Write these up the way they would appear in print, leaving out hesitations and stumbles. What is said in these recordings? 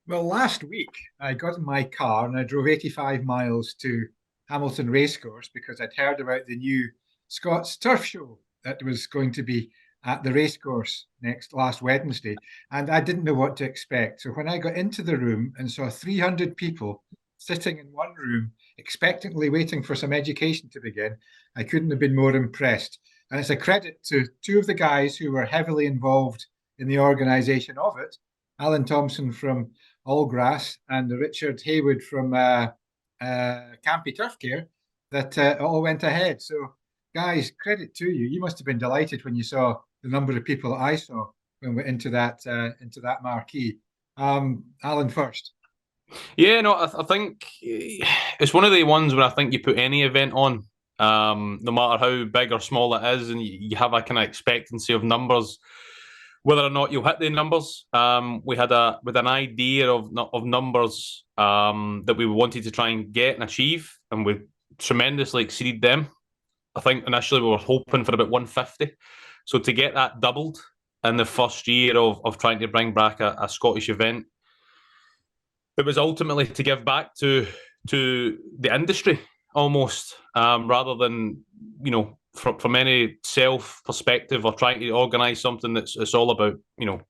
Well, last week I got in my car and I drove 85 miles to Hamilton Racecourse because I'd heard about the new Scots Turf Show that was going to be at the racecourse next last Wednesday. And I didn't know what to expect. So when I got into the room and saw 300 people sitting in one room, expectantly waiting for some education to begin, I couldn't have been more impressed. And it's a credit to two of the guys who were heavily involved in the organisation of it, Alan Thompson from Allgrass and Richard Haywood from Campy Turf Care, that all went ahead. So, guys, credit to you. You must have been delighted when you saw the number of people I saw when we went into that marquee. Alan first. Yeah, no, I think it's one of the ones where I think you put any event on, no matter how big or small it is, and you have a kind of expectancy of numbers, whether or not you'll hit the numbers. We had an idea of numbers that we wanted to try and get and achieve, and we tremendously exceeded them. I think initially we were hoping for about 150, so to get that doubled in the first year of trying to bring back a Scottish event, it was ultimately to give back to the industry almost, rather than from any self perspective or trying to organise something it's all about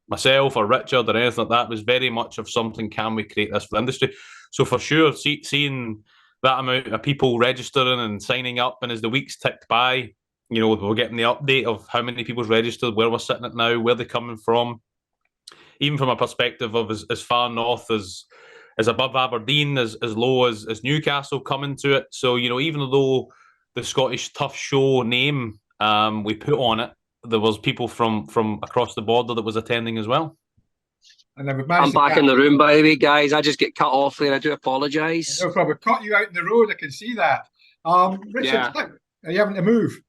myself or Richard or anything like that. It was very much of something, can we create this for the industry? So for sure, seeing that amount of people registering and signing up, and as the weeks ticked by, we're getting the update of how many people's registered, where we're sitting at now, where they're coming from, even from a perspective of as far north as above Aberdeen, as low as Newcastle coming to it. So, even though the Scottish Turf Show name we put on it, there was people from across the border that was attending as well. And then I'm back in the room, by the way, guys. I just get cut off there. I do apologise. No problem. Caught you out in the road. I can see that. Richard, Yeah. Are you having to move?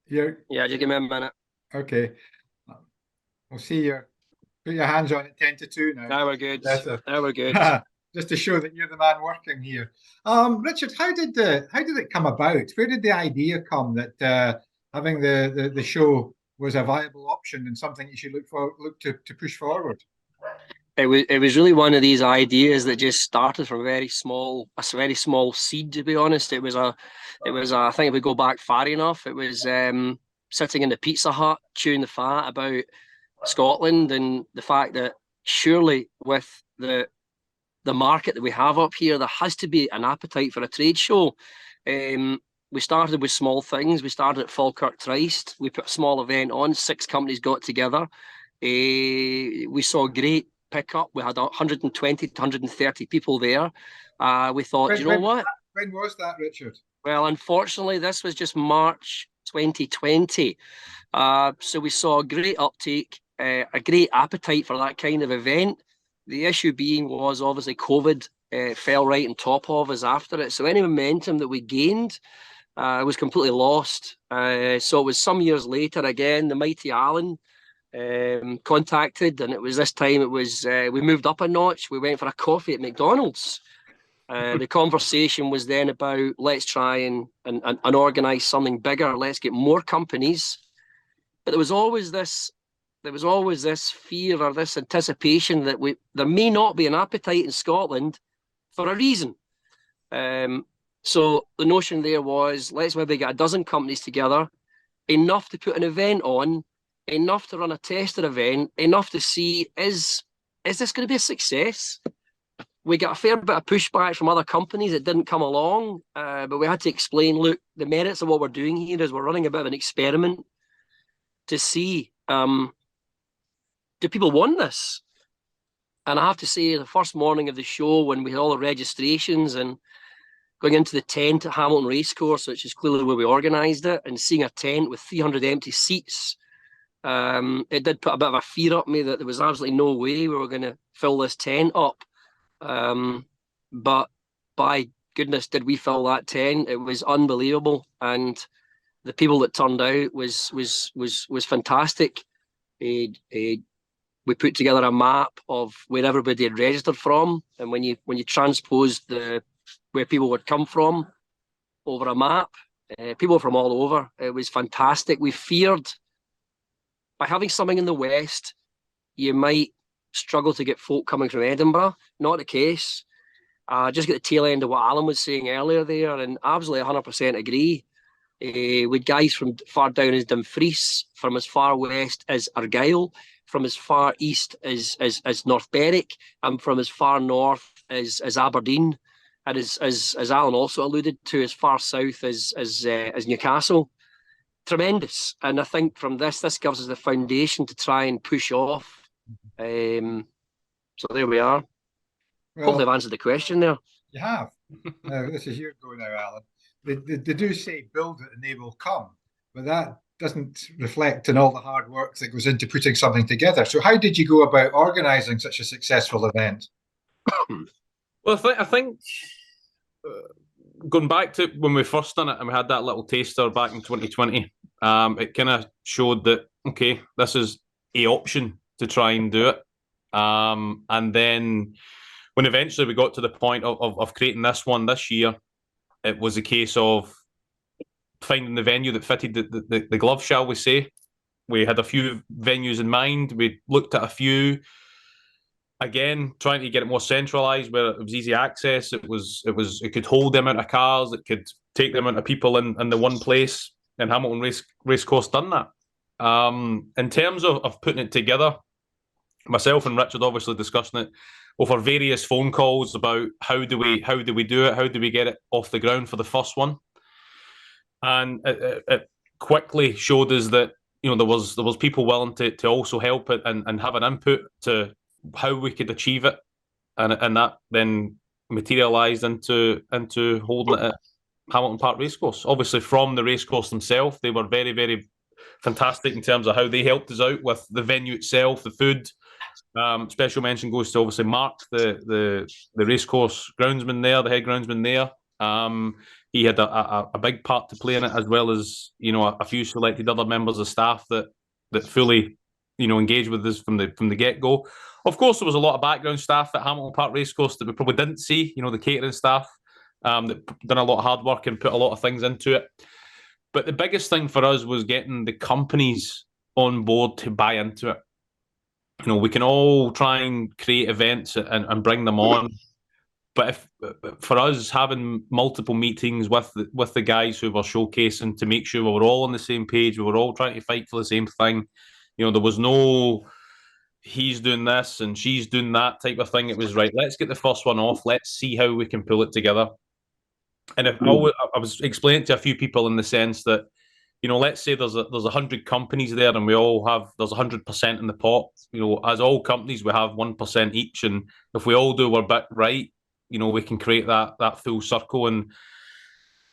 Yeah, just give me a minute. Okay. We'll see you. Put your hands on at 10 to 2 now. Now we're good. Now we're good. Just to show that you're the man working here. Richard, how did it come about? Where did the idea come that having the show was a viable option and something you should look to push forward? It was really one of these ideas that just started from a very small seed. To be honest, it was a. I think if we go back far enough, it was sitting in the Pizza Hut chewing the fat about Scotland and the fact that surely with the market that we have up here, there has to be an appetite for a trade show. We started with small things. We started at Falkirk Tryst. We put a small event on. 6 companies got together. We saw a great pickup. We had 120 to 130 people there. We thought, what? When was that, Richard? Well, unfortunately, this was just March 2020. So we saw a great uptake, a great appetite for that kind of event. The issue being was obviously COVID fell right on top of us after it. So any momentum that we gained was completely lost. So it was some years later, again, the mighty Alan contacted, and it was this time we moved up a notch. We went for a coffee at McDonald's. The conversation was then about let's try and organise something bigger. Let's get more companies. But there was always this fear or this anticipation that there may not be an appetite in Scotland for a reason. So the notion there was let's maybe get a dozen companies together, enough to put an event on, enough to run a tester event, enough to see is this going to be a success? We got a fair bit of pushback from other companies that didn't come along, but we had to explain, look, the merits of what we're doing here is we're running a bit of an experiment to see, do people want this? And I have to say, the first morning of the show, when we had all the registrations and going into the tent at Hamilton Racecourse, which is clearly where we organised it, and seeing a tent with 300 empty seats, it did put a bit of a fear up me that there was absolutely no way we were going to fill this tent up. But by goodness, did we fill that tent? It was unbelievable, and the people that turned out was fantastic. We put together a map of where everybody had registered from, and when you transposed where people would come from over a map, people from all over, it was fantastic. We feared by having something in the West, you might struggle to get folk coming from Edinburgh. Not the case. Just get the tail end of what Alan was saying earlier there, and absolutely 100% agree. With guys from far down as Dumfries, from as far west as Argyll, from as far east as North Berwick, and from as far north as Aberdeen, and as Alan also alluded to, as far south as Newcastle. Tremendous. And I think from this gives us the foundation to try and push off. So there we are. Well, hopefully I've answered the question there. You have. This is your go now, Alan. They do say build it and they will come, but that doesn't reflect on all the hard work that goes into putting something together. So how did you go about organising such a successful event? Well, I think going back to when we first done it and we had that little taster back in 2020, it kind of showed that, okay, this is an option to try and do it. And then when eventually we got to the point of creating this one this year, it was a case of finding the venue that fitted the glove, shall we say. We had a few venues in mind. We looked at a few. Again, trying to get it more centralised, where it was easy access. It could hold the amount of cars. It could take the amount of people in the one place. And Hamilton Racecourse done that. In terms of putting it together, myself and Richard obviously discussing it over various phone calls about how do we do it? How do we get it off the ground for the first one? And it quickly showed us that there was people willing to also help it and have an input to how we could achieve it, and that then materialised into holding it at Hamilton Park Racecourse. Obviously, from the racecourse themselves, they were very, very fantastic in terms of how they helped us out with the venue itself, the food. Special mention goes to obviously Mark, the racecourse groundsman there, the head groundsman there. He had a big part to play in it, as well as a few selected other members of staff that fully engaged with us from the get-go. Of course, there was a lot of background staff at Hamilton Park Racecourse that we probably didn't see. The catering staff that done a lot of hard work and put a lot of things into it. But the biggest thing for us was getting the companies on board to buy into it. We can all try and create events and bring them on, but for us, having multiple meetings with the guys who were showcasing to make sure we were all on the same page, we were all trying to fight for the same thing. There was no he's doing this and she's doing that type of thing. It was right, let's get the first one off. Let's see how we can pull it together. And I was explaining to a few people in the sense that, let's say there's 100 companies there and there's 100% in the pot. As all companies, we have 1% each. And if we all do our bit right, we can create that full circle. And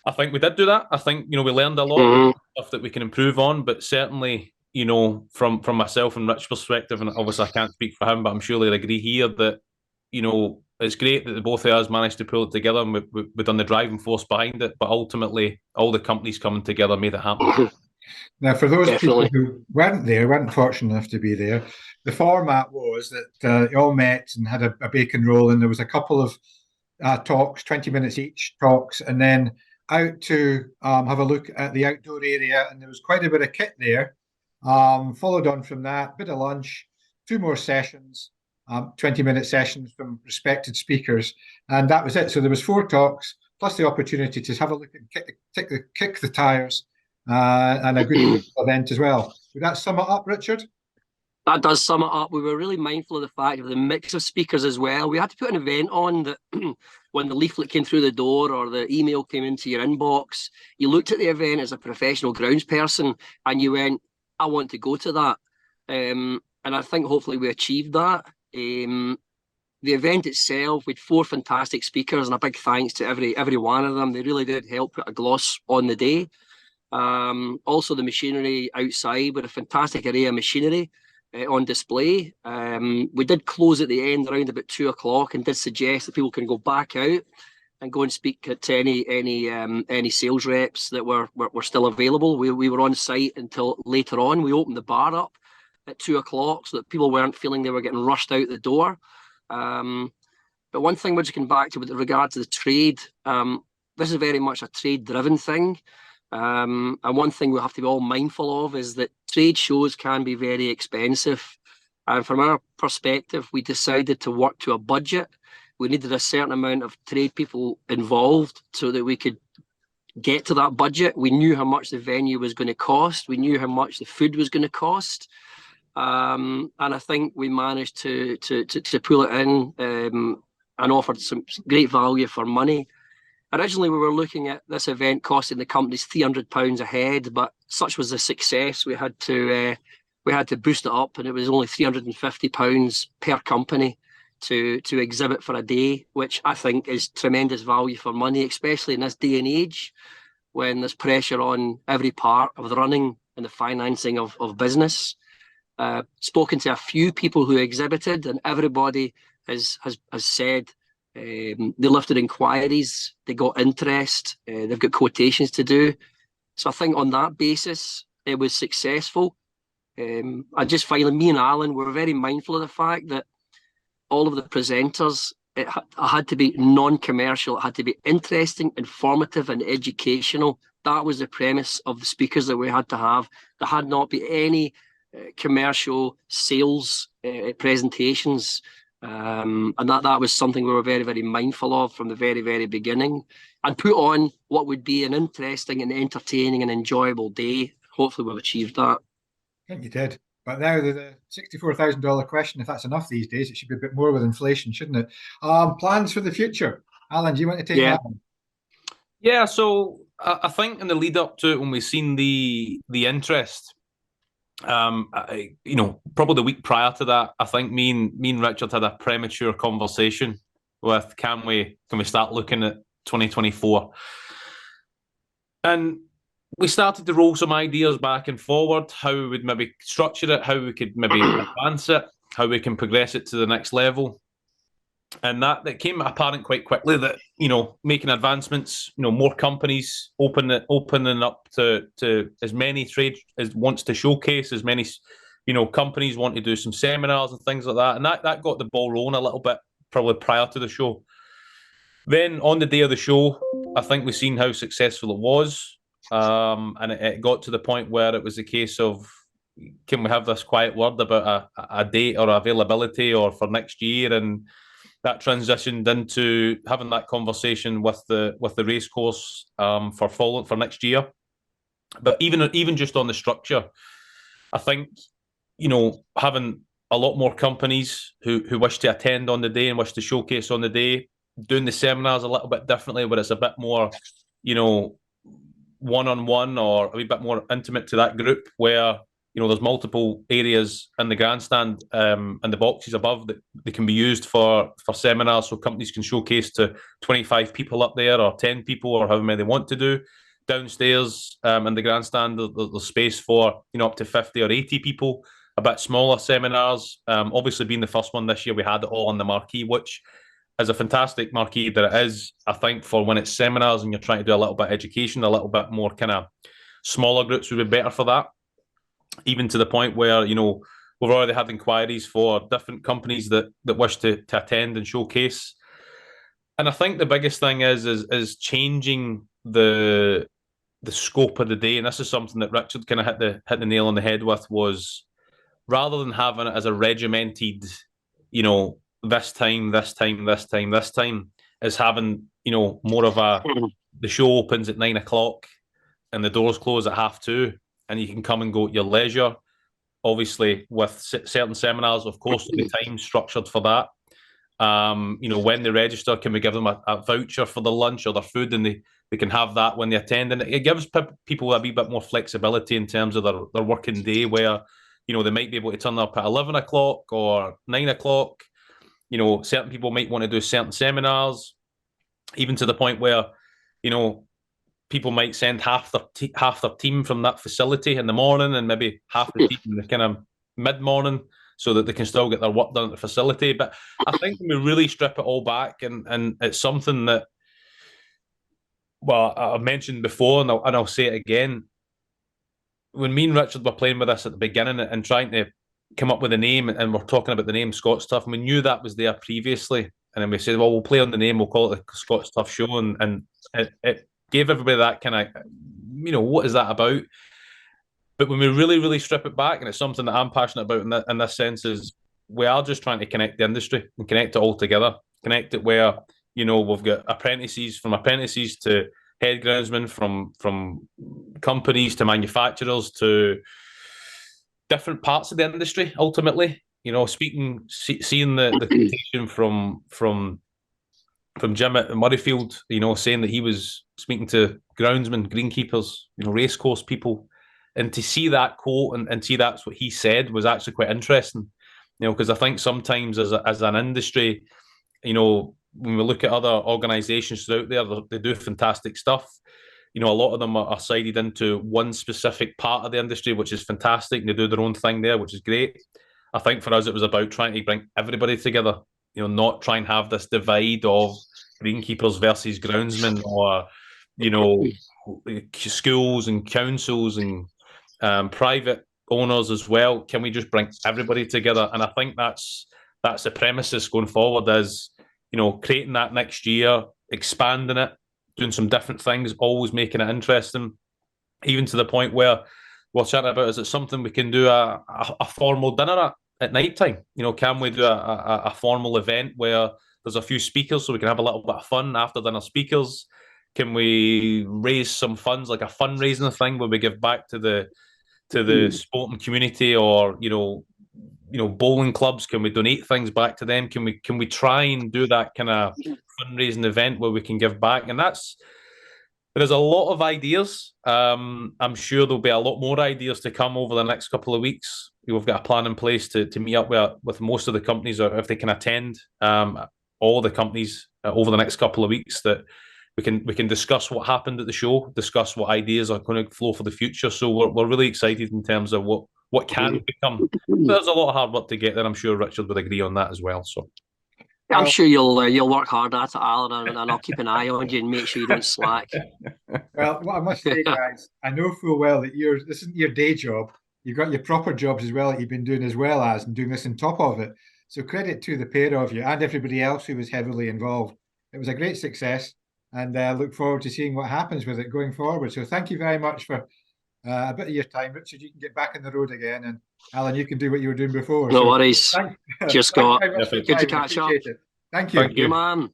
I think we did do that. I think, we learned a lot of stuff that we can improve on, but certainly, from myself and Rich's perspective, and obviously I can't speak for him, but I'm sure he'll agree here that, it's great that the both of us managed to pull it together and we've done the driving force behind it, but ultimately all the companies coming together made it happen. Now, for those people who weren't fortunate enough to be there, the format was that you all met and had a bacon roll, and there was a couple of talks, 20 minutes each talks, and then out to have a look at the outdoor area, and there was quite a bit of kit there. Followed on from that, bit of lunch, 2 more sessions, 20-minute sessions from respected speakers, and that was it. So there was 4 talks plus the opportunity to have a look and kick the tires, and a good event as well. Would that sum it up, Richard? That does sum it up. We were really mindful of the fact of the mix of speakers as well. We had to put an event on that when the leaflet came through the door or the email came into your inbox, you looked at the event as a professional grounds person and you went, I want to go to that. And I think hopefully we achieved that. The event itself, with 4 fantastic speakers, and a big thanks to every one of them. They really did help put a gloss on the day. Also the machinery outside, with a fantastic array of machinery on display. We did close at the end around about 2 o'clock and did suggest that people can go back out and go and speak to any sales reps that were still available. We were on site until later on. We opened the bar up at 2 o'clock so that people weren't feeling they were getting rushed out the door. But one thing we're just going back to with regard to the trade, this is very much a trade-driven thing. And one thing we have to be all mindful of is that trade shows can be very expensive. And from our perspective, we decided to work to a budget. We needed a certain amount of trade people involved so that we could get to that budget. We knew how much the venue was going to cost. We knew how much the food was going to cost. And I think we managed to pull it in and offered some great value for money. Originally, we were looking at this event costing the companies £300 a head, but such was the success, we had to boost it up, and it was only £350 per company to exhibit for a day, which I think is tremendous value for money, especially in this day and age when there's pressure on every part of the running and the financing of business. Spoken to a few people who exhibited, and everybody has said they lifted inquiries, they got interest, they've got quotations to do. So I think on that basis, it was successful. I just finally, me and Alan were very mindful of the fact that all of the presenters, it had to be non-commercial, it had to be interesting, informative and educational. That was the premise of the speakers that we had to have. There had not been any commercial sales presentations. And that was something we were very, very mindful of from the very, very beginning, and put on what would be an interesting and entertaining and enjoyable day. Hopefully we've achieved that. I think you did. But now the $64,000 question, if that's enough these days, it should be a bit more with inflation, shouldn't it? Plans for the future. Alan, do you want to take that one? Yeah, so I think in the lead up to it, when we've seen the interest, probably the week prior to that, I think me and Richard had a premature conversation with can we start looking at 2024, and we started to roll some ideas back and forward, how we would maybe structure it, how we could maybe advance it, how we can progress it to the next level. And that came apparent quite quickly that, making advancements, more companies opening up to as many trade as wants to showcase, as many, companies want to do some seminars and things like that. And that got the ball rolling a little bit, probably prior to the show. Then on the day of the show, I think we've seen how successful it was. And it got to the point where it was a case of, can we have this quiet word about a date or availability or for next year? And that transitioned into having that conversation with the racecourse for next year. But even just on the structure, I think having a lot more companies who wish to attend on the day and wish to showcase on the day, doing the seminars a little bit differently, where it's a bit more, one-on-one or a wee bit more intimate to that group, where there's multiple areas in the grandstand and the boxes above that they can be used for seminars, so companies can showcase to 25 people up there or 10 people or however many they want to do. Downstairs in the grandstand, there's space for up to 50 or 80 people, a bit smaller seminars. Obviously, being the first one this year, we had it all on the marquee, which is a fantastic marquee that it is. I think for when it's seminars and you're trying to do a little bit of education, a little bit more kind of smaller groups would be better for that. Even to the point where, we've already had inquiries for different companies that wish to attend and showcase. And I think the biggest thing is changing the scope of the day. And this is something that Richard kind of hit the nail on the head with, was rather than having it as a regimented, this time, is having, more of the show opens at 9 o'clock and the doors close at 2:30, and you can come and go at your leisure. Obviously, with certain seminars, of course, the time structured for that. When they register, can we give them a voucher for their lunch or their food, and they can have that when they attend. And it gives people a wee bit more flexibility in terms of their working day, where, they might be able to turn up at 11 o'clock or 9 o'clock. Certain people might want to do certain seminars, even to the point where, people might send half their team from that facility in the morning and maybe half the team in the kind of mid-morning, so that they can still get their work done at the facility. But I think when we really strip it all back, and it's something that, well, I've mentioned before, and I'll say it again. When me and Richard were playing with this at the beginning and trying to come up with a name, and we're talking about the name Scots Turf, and we knew that was there previously, and then we said, well, we'll play on the name, we'll call it the Scots Turf Show, and it gave everybody that kind of, what is that about? But when we really, really strip it back, and it's something that I'm passionate about in this sense, is we are just trying to connect the industry and connect it all together. Connect it where, we've got apprentices to head groundsmen, from companies to manufacturers to different parts of the industry. Ultimately, seeing the quotation from Jim at Murrayfield, saying that he was speaking to groundsmen, greenkeepers, racecourse people, and to see that quote and see that's what he said was actually quite interesting. Because I think sometimes as an industry, when we look at other organisations out there, they do fantastic stuff. A lot of them are sided into one specific part of the industry, which is fantastic, and they do their own thing there, which is great. I think for us, it was about trying to bring everybody together, not try and have this divide of greenkeepers versus groundsmen, or, schools and councils and private owners as well. Can we just bring everybody together? And I think that's the premises going forward, is, creating that next year, expanding it, doing some different things, always making it interesting, even to the point where we're chatting about, is it something we can do a formal dinner at night time? Can we do a formal event where there's a few speakers so we can have a little bit of fun after dinner speakers? Can we raise some funds, like a fundraising thing where we give back to the sporting community, or bowling clubs? Can we donate things back to them? Can we try and do that kind of fundraising event where we can give back? And there's a lot of ideas. I'm sure there'll be a lot more ideas to come over the next couple of weeks. We've got a plan in place to meet up with most of the companies, or if they can attend, all the companies over the next couple of weeks, that we can discuss what happened at the show, discuss what ideas are going to flow for the future. So we're really excited in terms of what can become. There's a lot of hard work to get there. I'm sure Richard would agree on that as well. So I'm sure you'll work hard at it, Alan, and I'll keep an eye on you and make sure you don't slack. Well, what I must say, guys, I know full well that this isn't your day job. You've got your proper jobs as well that you've been doing, as well as, and doing this on top of it. So credit to the pair of you and everybody else who was heavily involved. It was a great success, and I look forward to seeing what happens with it going forward. So thank you very much for a bit of your time. Richard, you can get back on the road again, and Alan, you can do what you were doing before. No worries. Cheers, Scott. Good to catch up. Thank you. Good man.